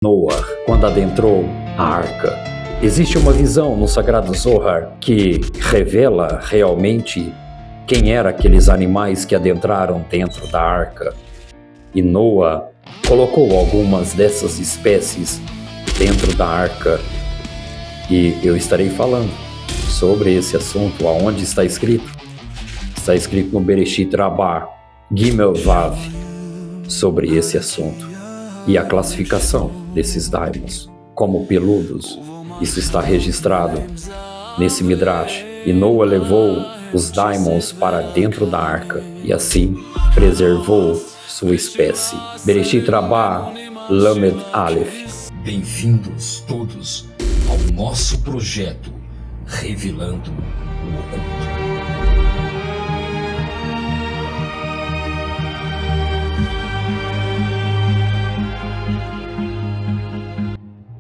Noah, quando adentrou a arca. Existe uma visão no Sagrado Zohar que revela realmente quem eram aqueles animais que adentraram dentro da arca. E Noah colocou algumas dessas espécies dentro da arca. E eu estarei falando sobre esse assunto, aonde está escrito. Está escrito no Bereshit Rabbah, Gimel Vav, sobre esse assunto. E a classificação desses daimons como peludos, isso está registrado nesse Midrash. E Noah levou os daimons para dentro da arca e assim preservou sua espécie. Bereshit Rabbah, Lamed Aleph. Bem-vindos todos ao nosso projeto Revelando o Oculto.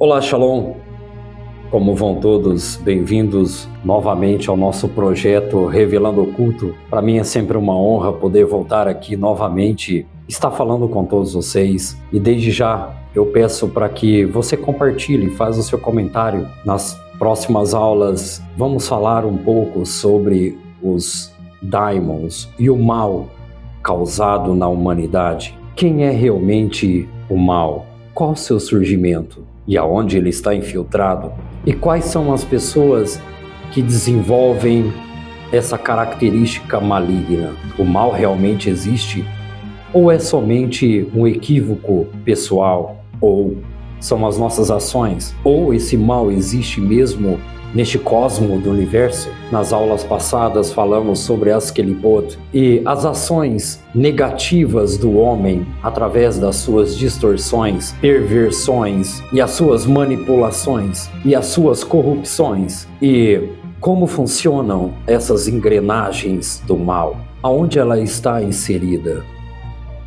Olá, Shalom! Como vão todos? Bem-vindos novamente ao nosso projeto Revelando o Oculto. Para mim é sempre uma honra poder voltar aqui novamente, estar falando com todos vocês. E desde já eu peço para que você compartilhe, faça o seu comentário. Nas próximas aulas vamos falar um pouco sobre os daimons e o mal causado na humanidade. Quem é realmente o mal? Qual o seu surgimento? E aonde ele está infiltrado? E quais são as pessoas que desenvolvem essa característica maligna? O mal realmente existe? Ou é somente um equívoco pessoal? Ou são as nossas ações? Ou esse mal existe mesmo neste cosmo do universo? Nas aulas passadas falamos sobre as Kelipot e as ações negativas do homem através das suas distorções, perversões e as suas manipulações e as suas corrupções. E como funcionam essas engrenagens do mal? Aonde ela está inserida?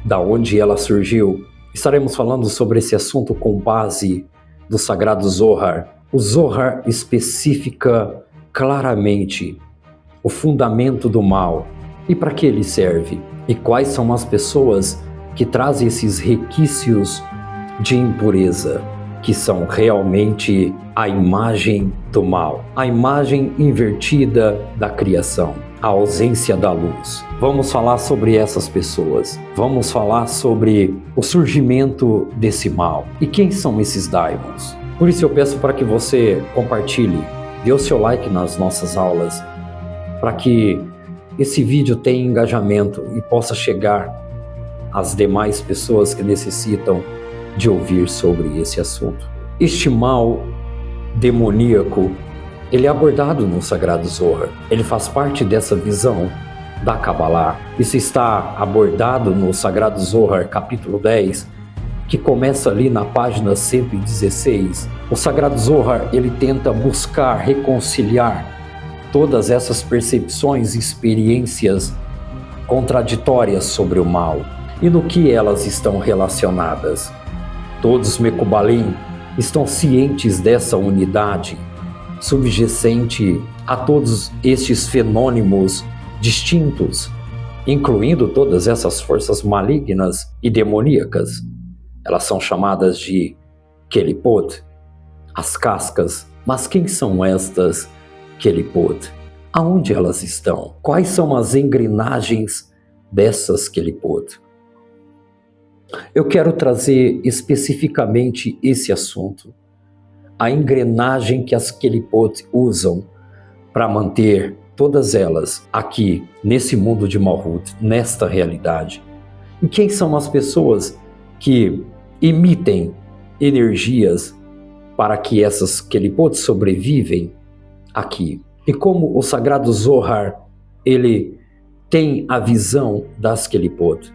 Da onde ela surgiu? Estaremos falando sobre esse assunto com base do Sagrado Zohar. O Zohar especifica claramente o fundamento do mal e para que ele serve. E quais são as pessoas que trazem esses requisitos de impureza, que são realmente a imagem do mal, a imagem invertida da criação, a ausência da luz. Vamos falar sobre essas pessoas, vamos falar sobre o surgimento desse mal. E quem são esses daimons? Por isso eu peço para que você compartilhe, dê o seu like nas nossas aulas, para que esse vídeo tenha engajamento e possa chegar às demais pessoas que necessitam de ouvir sobre esse assunto. Este mal demoníaco, ele é abordado no Sagrado Zohar. Ele faz parte dessa visão da Kabbalah. Isso está abordado no Sagrado Zohar, capítulo 10, que começa ali na página 116. O Sagrado Zohar, ele tenta buscar reconciliar todas essas percepções e experiências contraditórias sobre o mal e no que elas estão relacionadas. Todos os Mecubalim estão cientes dessa unidade subjacente a todos estes fenômenos distintos, incluindo todas essas forças malignas e demoníacas. Elas são chamadas de Kelipot, as cascas. Mas quem são estas Kelipot? Aonde elas estão? Quais são as engrenagens dessas Kelipot? Eu quero trazer especificamente esse assunto. A engrenagem que as Kelipot usam para manter todas elas aqui, nesse mundo de Malhut, nesta realidade. E quem são as pessoas que emitem energias para que essas Kelipot sobrevivem aqui? E como o Sagrado Zohar, ele tem a visão das Kelipot.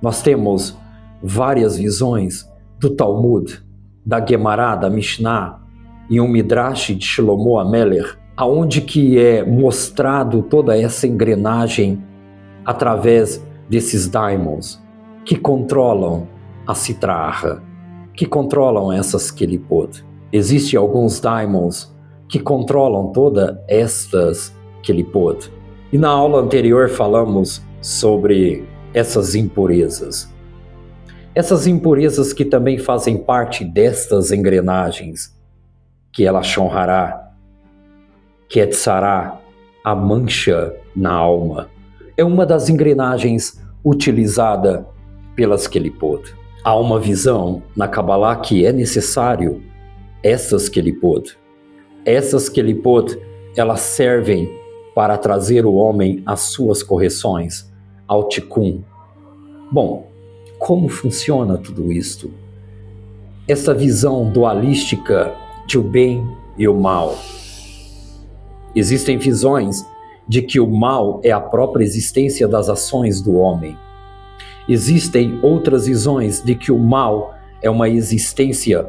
Nós temos várias visões do Talmud, da Gemara, da Mishnah, e um Midrash de Shlomo Ameler, aonde que é mostrado toda essa engrenagem através desses daimons que controlam a Sitra Achra, que controlam essas Kelipot. Existem alguns daimons que controlam todas estas Kelipot. E na aula anterior falamos sobre essas impurezas. Essas impurezas que também fazem parte destas engrenagens, que ela chonrará, que etzará, a mancha na alma, é uma das engrenagens utilizada pelas Kelipot. Há uma visão na Kabbalah que é necessário essas Kelipot. Essas Kelipot, elas servem para trazer o homem às suas correções, ao Tikkun. Bom, como funciona tudo isto? Essa visão dualística de o bem e o mal. Existem visões de que o mal é a própria existência das ações do homem. Existem outras visões de que o mal é uma existência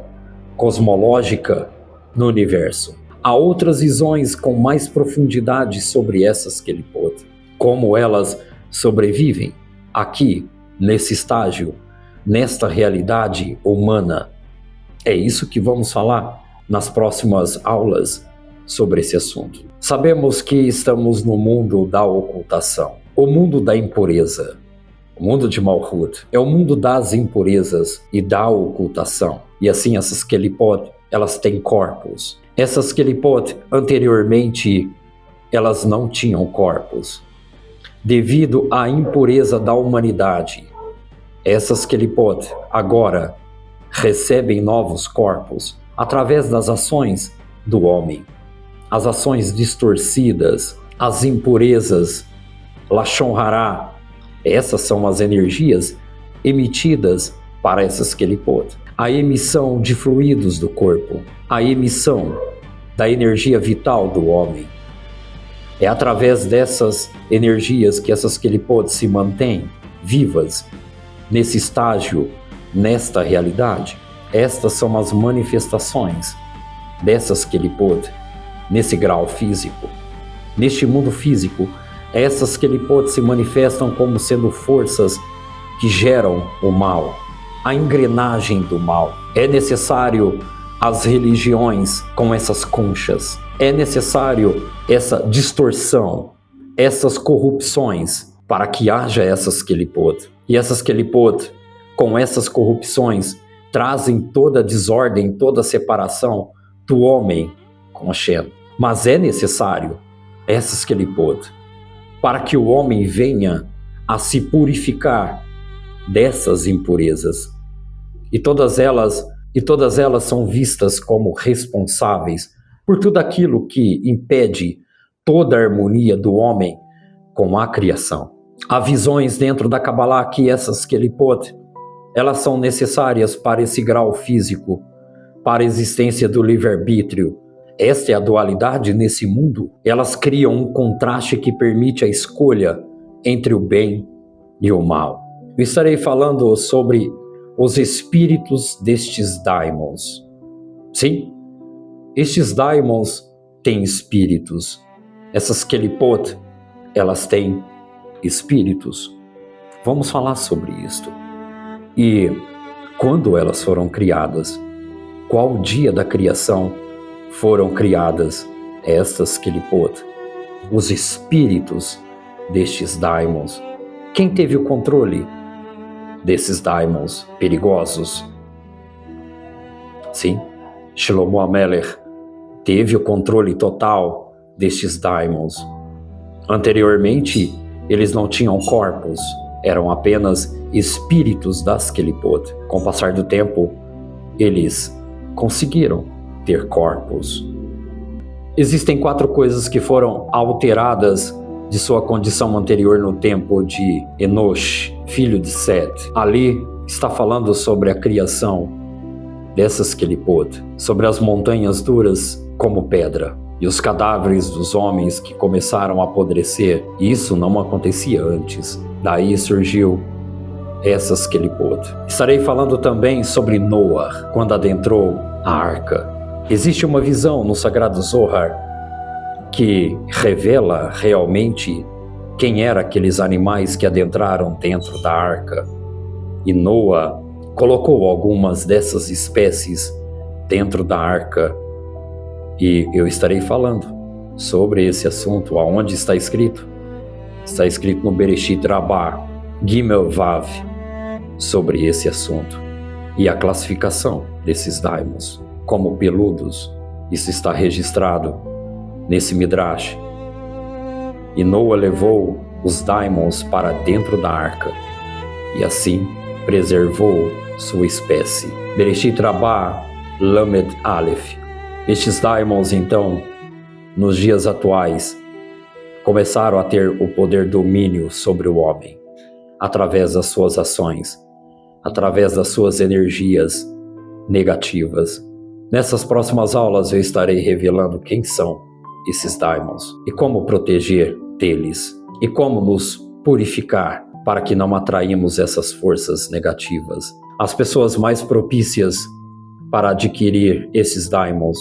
cosmológica no universo. Há outras visões com mais profundidade sobre essas Kelipot, como elas sobrevivem aqui, nesse estágio, nesta realidade humana. É isso que vamos falar nas próximas aulas sobre esse assunto. Sabemos que estamos no mundo da ocultação, o mundo da impureza. O mundo de Malhut é o mundo das impurezas e da ocultação. E assim essas Kelipot, elas têm corpos. Essas Kelipot, anteriormente, elas não tinham corpos. Devido à impureza da humanidade, essas Kelipot agora recebem novos corpos através das ações do homem. As ações distorcidas, as impurezas, Lashon Hará, essas são as energias emitidas para essas Kelipot. A emissão de fluidos do corpo, a emissão da energia vital do homem. É através dessas energias que essas Kelipot se mantêm vivas nesse estágio, nesta realidade. Estas são as manifestações dessas Kelipot nesse grau físico. Neste mundo físico, essas Kelipot se manifestam como sendo forças que geram o mal, a engrenagem do mal. É necessário as religiões com essas conchas. É necessário essa distorção, essas corrupções para que haja essas Kelipot. E essas Kelipot, com essas corrupções, trazem toda a desordem, toda a separação do homem com Hashem. Mas é necessário essas Kelipot para que o homem venha a se purificar dessas impurezas. E todas elas são vistas como responsáveis por tudo aquilo que impede toda a harmonia do homem com a criação. Há visões dentro da Kabbalah que essas Kelipot, elas são necessárias para esse grau físico, para a existência do livre-arbítrio. Esta é a dualidade nesse mundo. Elas criam um contraste que permite a escolha entre o bem e o mal. Eu estarei falando sobre os espíritos destes daimons. Sim, estes daimons têm espíritos. Essas Kelipot, elas têm espíritos. Vamos falar sobre isto. E quando elas foram criadas? Qual dia da criação foram criadas estas Kelipot? Os espíritos destes daimons. Quem teve o controle desses daimons perigosos? Sim, Shlomo HaMelech teve o controle total destes daimons. Anteriormente, eles não tinham corpos, eram apenas espíritos das Kelipot. Com o passar do tempo, eles conseguiram ter corpos. Existem 4 coisas que foram alteradas de sua condição anterior no tempo de Enosh, filho de Sete. Ali está falando sobre a criação dessas Kelipot, sobre as montanhas duras como pedra e os cadáveres dos homens que começaram a apodrecer. Isso não acontecia antes. Daí surgiu essas Kelipot. Estarei falando também sobre Noah, quando adentrou a arca. Existe uma visão no Sagrado Zohar que revela realmente quem eram aqueles animais que adentraram dentro da arca. E Noah colocou algumas dessas espécies dentro da arca. E eu estarei falando sobre esse assunto. Aonde está escrito? Está escrito no Bereshit Rabbah, Gimel Vav, sobre esse assunto e a classificação desses daimons como peludos. Isso está registrado nesse Midrash. E Noa levou os daimons para dentro da arca e assim preservou sua espécie. Bereshit Rabbah Lamed Aleph. Estes daimons, então, nos dias atuais, começaram a ter o poder domínio sobre o homem, através das suas ações, através das suas energias negativas. Nessas próximas aulas eu estarei revelando quem são esses daimons e como proteger deles e como nos purificar para que não atraímos essas forças negativas. As pessoas mais propícias para adquirir esses daimons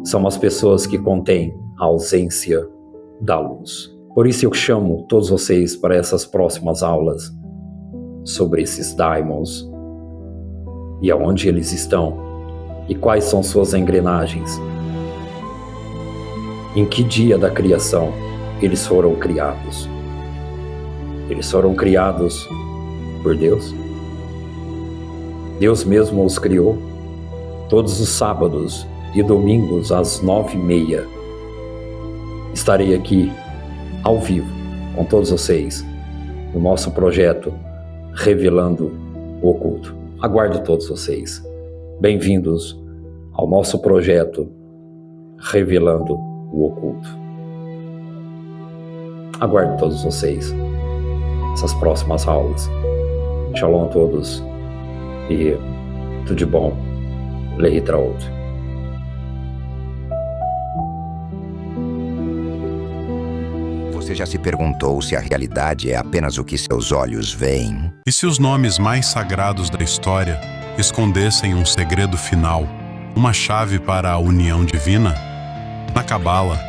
são as pessoas que contêm a ausência da luz. Por isso eu chamo todos vocês para essas próximas aulas sobre esses daimons e aonde eles estão e quais são suas engrenagens. Em que dia da criação eles foram criados? Eles foram criados por Deus? Deus mesmo os criou. Todos os sábados e domingos às 9h30 estarei aqui ao vivo com todos vocês no nosso projeto Revelando o Oculto. Aguardo todos vocês. Bem-vindos ao nosso projeto Revelando o Oculto. Aguardo todos vocês essas próximas aulas. Shalom a todos e tudo de bom. Lehitraot. Você já se perguntou se a realidade é apenas o que seus olhos veem? E se os nomes mais sagrados da história escondessem um segredo final, uma chave para a união divina? Na Cabala,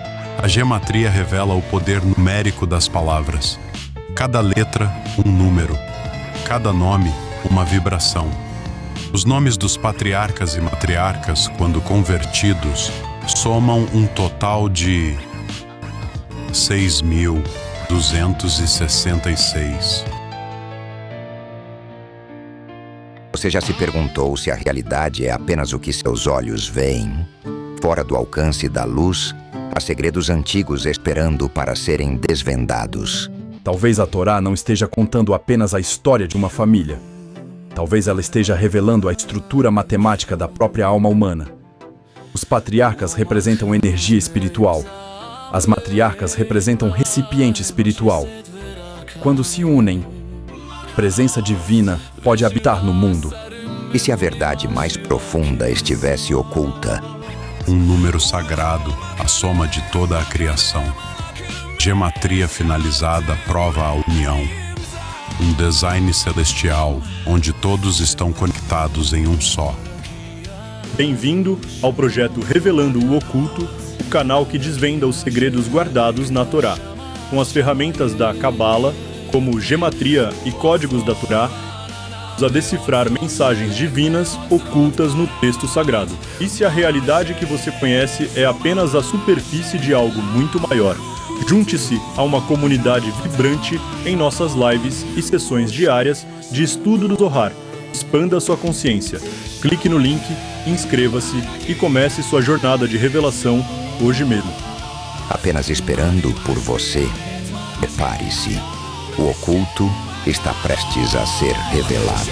a gematria revela o poder numérico das palavras. Cada letra, um número. Cada nome, uma vibração. Os nomes dos patriarcas e matriarcas, quando convertidos, somam um total de 6.266. Você já se perguntou se a realidade é apenas o que seus olhos veem? Fora do alcance da luz, há segredos antigos esperando para serem desvendados. Talvez a Torá não esteja contando apenas a história de uma família. Talvez ela esteja revelando a estrutura matemática da própria alma humana. Os patriarcas representam energia espiritual. As matriarcas representam recipiente espiritual. Quando se unem, a presença divina pode habitar no mundo. E se a verdade mais profunda estivesse oculta? Um número sagrado, a soma de toda a criação. Gematria finalizada prova a união. Um design celestial, onde todos estão conectados em um só. Bem-vindo ao projeto Revelando o Oculto, o canal que desvenda os segredos guardados na Torá, com as ferramentas da Cabala, como gematria e códigos da Torá, a decifrar mensagens divinas ocultas no texto sagrado. E se a realidade que você conhece é apenas a superfície de algo muito maior? Junte-se a uma comunidade vibrante em nossas lives e sessões diárias de estudo do Zohar. Expanda sua consciência. Clique no link, inscreva-se e comece sua jornada de revelação hoje mesmo. Apenas esperando por você. Prepare-se. O oculto está prestes a ser revelado.